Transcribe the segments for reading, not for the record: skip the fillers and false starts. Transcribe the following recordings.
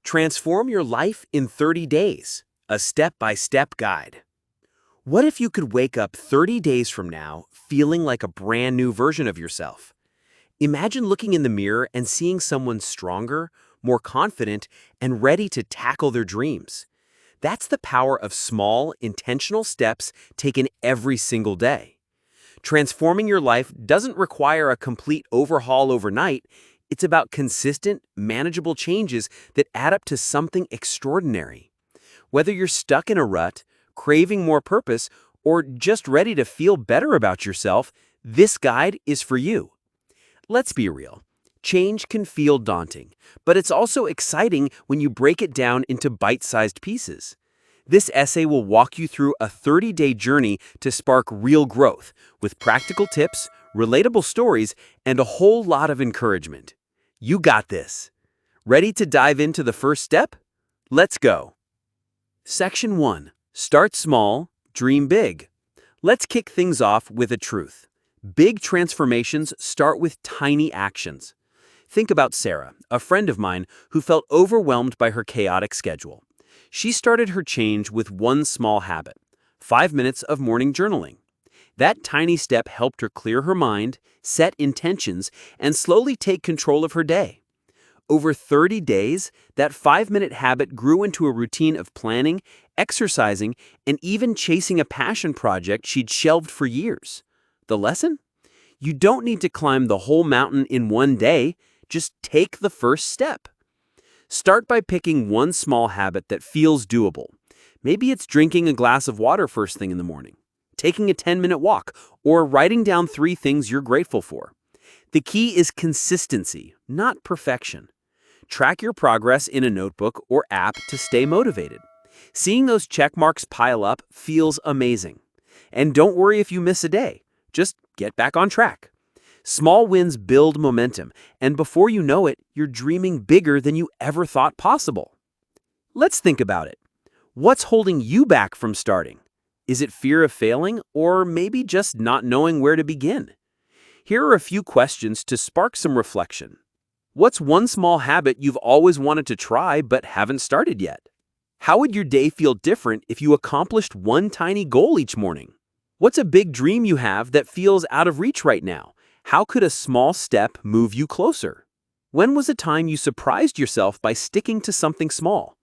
Transform your life in 30 days, a step-by-step guide. What if you could wake up 30 days from now feeling like a brand new version of yourself? Imagine looking in the mirror and seeing someone stronger, more confident, and ready to tackle their dreams. That's the power of small, intentional steps taken every single day. Transforming your life doesn't require a complete overhaul overnight. It's about consistent, manageable changes that add up to something extraordinary. Whether you're stuck in a rut, craving more purpose, or just ready to feel better about yourself, this guide is for you. Let's be real. Change can feel daunting, but it's also exciting when you break it down into bite-sized pieces. This essay will walk you through a 30-day journey to spark real growth with practical tips, relatable stories, and a whole lot of encouragement. You got this. Ready to dive into the first step? Let's go. Section 1. Start small, dream big. Let's kick things off with a truth. Big transformations start with tiny actions. Think about Sarah, a friend of mine who felt overwhelmed by her chaotic schedule. She started her change with one small habit: 5 minutes of morning journaling. That tiny step helped her clear her mind, set intentions, and slowly take control of her day. Over 30 days, that 5-minute habit grew into a routine of planning, exercising, and even chasing a passion project she'd shelved for years. The lesson? You don't need to climb the whole mountain in one day. Just take the first step. Start by picking one small habit that feels doable. Maybe it's drinking a glass of water first thing in the morning, taking a 10-minute walk, or writing down 3 things you're grateful for. The key is consistency, not perfection. Track your progress in a notebook or app to stay motivated. Seeing those check marks pile up feels amazing. And don't worry if you miss a day. Just get back on track. Small wins build momentum, and before you know it, you're dreaming bigger than you ever thought possible. Let's think about it. What's holding you back from starting? Is it fear of failing, or maybe just not knowing where to begin? Here are a few questions to spark some reflection. What's one small habit you've always wanted to try but haven't started yet? How would your day feel different if you accomplished one tiny goal each morning? What's a big dream you have that feels out of reach right now? How could a small step move you closer? When was a time you surprised yourself by sticking to something small?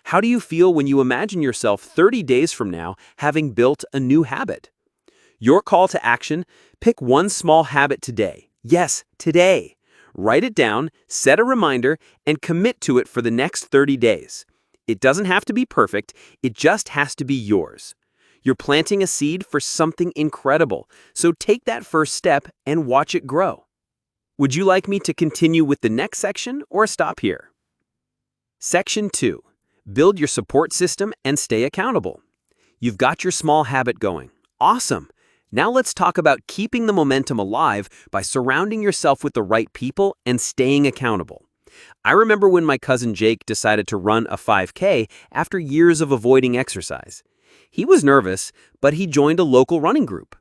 How do you feel when you imagine yourself 30 days from now having built a new habit? Your call to action: pick one small habit today. Yes, today. Write it down, set a reminder, and commit to it for the next 30 days. It doesn't have to be perfect, it just has to be yours. You're planting a seed for something incredible, so take that first step and watch it grow. Would you like me to continue with the next section or stop here? Section 2. Build your support system and stay accountable. You've got your small habit going. Awesome! Now let's talk about keeping the momentum alive by surrounding yourself with the right people and staying accountable. I remember when my cousin Jake decided to run a 5K after years of avoiding exercise. He was nervous, but he joined a local running group.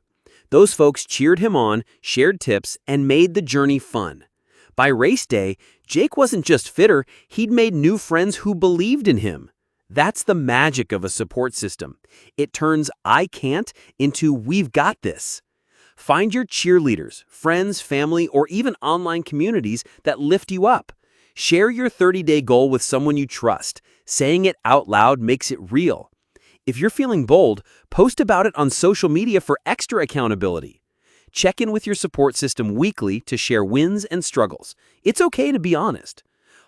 Those folks cheered him on, shared tips, and made the journey fun. By race day, Jake wasn't just fitter, he'd made new friends who believed in him. That's the magic of a support system. It turns "I can't" into "we've got this." Find your cheerleaders, friends, family, or even online communities that lift you up. Share your 30-day goal with someone you trust. Saying it out loud makes it real. If you're feeling bold, post about it on social media for extra accountability. Check in with your support system weekly to share wins and struggles. It's okay to be honest.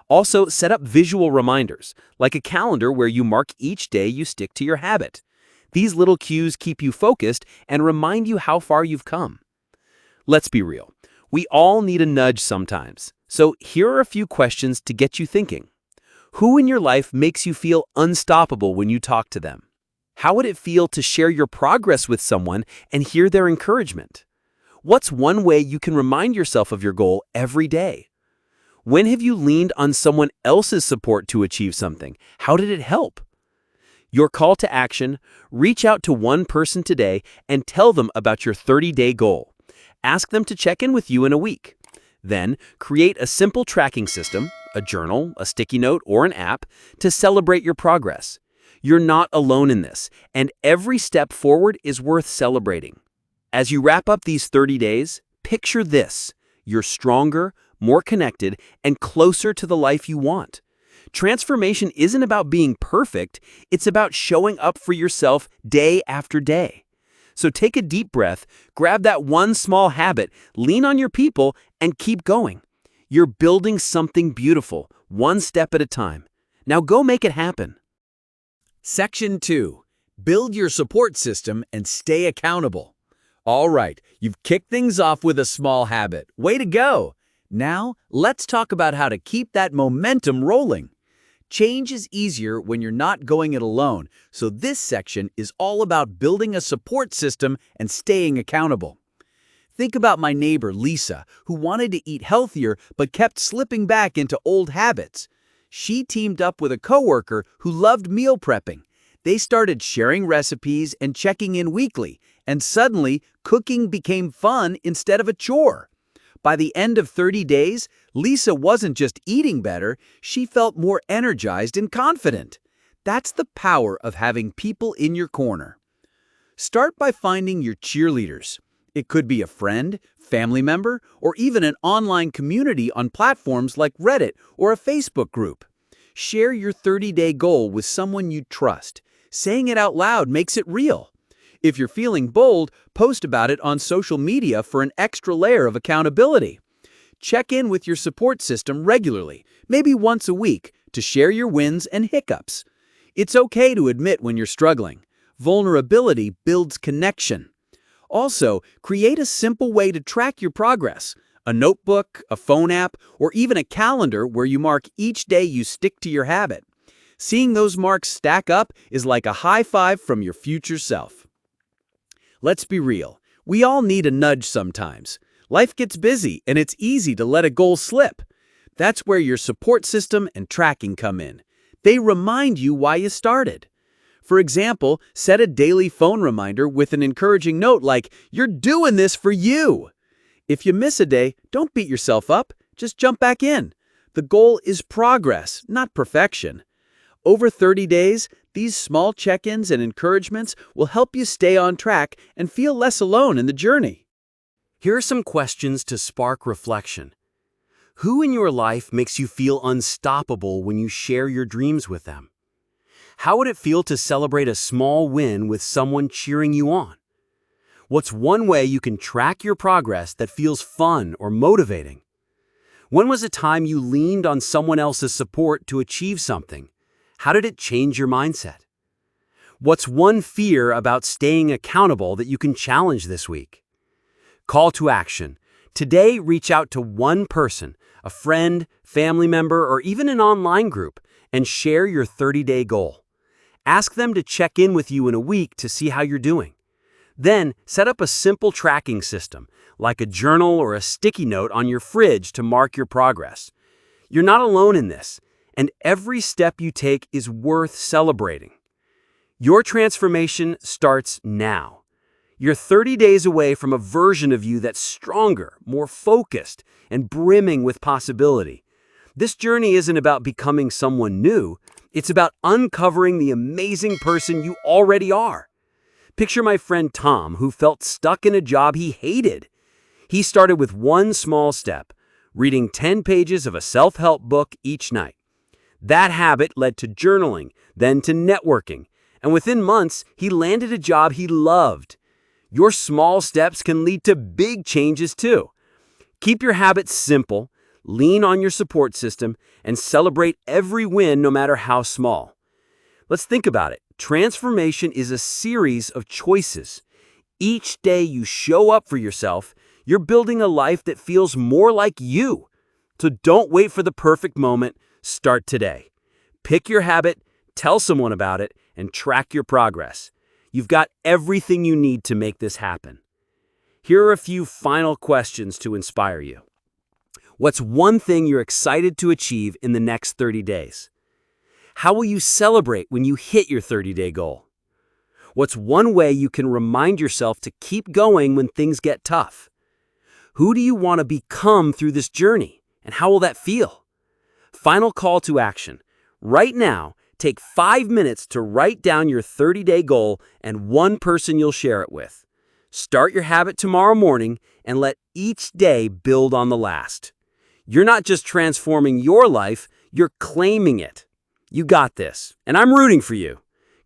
Also, set up visual reminders, like a calendar where you mark each day you stick to your habit. These little cues keep you focused and remind you how far you've come. Let's be real. We all need a nudge sometimes. So here are a few questions to get you thinking. Who in your life makes you feel unstoppable when you talk to them? How would it feel to share your progress with someone and hear their encouragement? What's one way you can remind yourself of your goal every day? When have you leaned on someone else's support to achieve something? How did it help? Your call to action: reach out to one person today and tell them about your 30-day goal. Ask them to check in with you in a week. Then, create a simple tracking system, a journal, a sticky note, or an app, to celebrate your progress. You're not alone in this, and every step forward is worth celebrating. As you wrap up these 30 days, picture this: you're stronger, more connected, and closer to the life you want. Transformation isn't about being perfect, it's about showing up for yourself day after day. So take a deep breath, grab that one small habit, lean on your people, and keep going. You're building something beautiful, one step at a time. Now go make it happen. Section 2. Build your support system and stay accountable. All right, you've kicked things off with a small habit. Way to go! Now, let's talk about how to keep that momentum rolling. Change is easier when you're not going it alone, so this section is all about building a support system and staying accountable. Think about my neighbor Lisa, who wanted to eat healthier but kept slipping back into old habits. She teamed up with a coworker who loved meal prepping. They started sharing recipes and checking in weekly, and suddenly cooking became fun instead of a chore. By the end of 30 days, Lisa wasn't just eating better, she felt more energized and confident. That's the power of having people in your corner. Start by finding your cheerleaders. It could be a friend, family member, or even an online community on platforms like Reddit or a Facebook group. Share your 30-day goal with someone you trust. Saying it out loud makes it real. If you're feeling bold, post about it on social media for an extra layer of accountability. Check in with your support system regularly, maybe once a week, to share your wins and hiccups. It's okay to admit when you're struggling. Vulnerability builds connection. Also, create a simple way to track your progress. A notebook, a phone app, or even a calendar where you mark each day you stick to your habit. Seeing those marks stack up is like a high five from your future self. Let's be real. We all need a nudge sometimes. Life gets busy, and it's easy to let a goal slip. That's where your support system and tracking come in. They remind you why you started. For example, set a daily phone reminder with an encouraging note like, "You're doing this for you." If you miss a day, don't beat yourself up. Just jump back in. The goal is progress, not perfection. Over 30 days, these small check-ins and encouragements will help you stay on track and feel less alone in the journey. Here are some questions to spark reflection. Who in your life makes you feel unstoppable when you share your dreams with them? How would it feel to celebrate a small win with someone cheering you on? What's one way you can track your progress that feels fun or motivating? When was a time you leaned on someone else's support to achieve something? How did it change your mindset? What's one fear about staying accountable that you can challenge this week? Call to action. Today, reach out to one person, a friend, family member, or even an online group, and share your 30-day goal. Ask them to check in with you in a week to see how you're doing. Then, set up a simple tracking system, like a journal or a sticky note on your fridge to mark your progress. You're not alone in this, and every step you take is worth celebrating. Your transformation starts now. You're 30 days away from a version of you that's stronger, more focused, and brimming with possibility. This journey isn't about becoming someone new. It's about uncovering the amazing person you already are. Picture my friend Tom, who felt stuck in a job he hated. He started with one small step, reading 10 pages of a self-help book each night. That habit led to journaling, then to networking, and within months, he landed a job he loved. Your small steps can lead to big changes too. Keep your habits simple, lean on your support system, and celebrate every win no matter how small. Let's think about it. Transformation is a series of choices. Each day you show up for yourself, you're building a life that feels more like you. So don't wait for the perfect moment. Start today. Pick your habit, tell someone about it, and track your progress. You've got everything you need to make this happen. Here are a few final questions to inspire you. What's one thing you're excited to achieve in the next 30 days? How will you celebrate when you hit your 30-day goal? What's one way you can remind yourself to keep going when things get tough? Who do you want to become through this journey? And how will that feel? Final call to action. Right now, take 5 minutes to write down your 30-day goal and one person you'll share it with. Start your habit tomorrow morning and let each day build on the last. You're not just transforming your life, you're claiming it. You got this, and I'm rooting for you.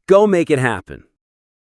Go make it happen.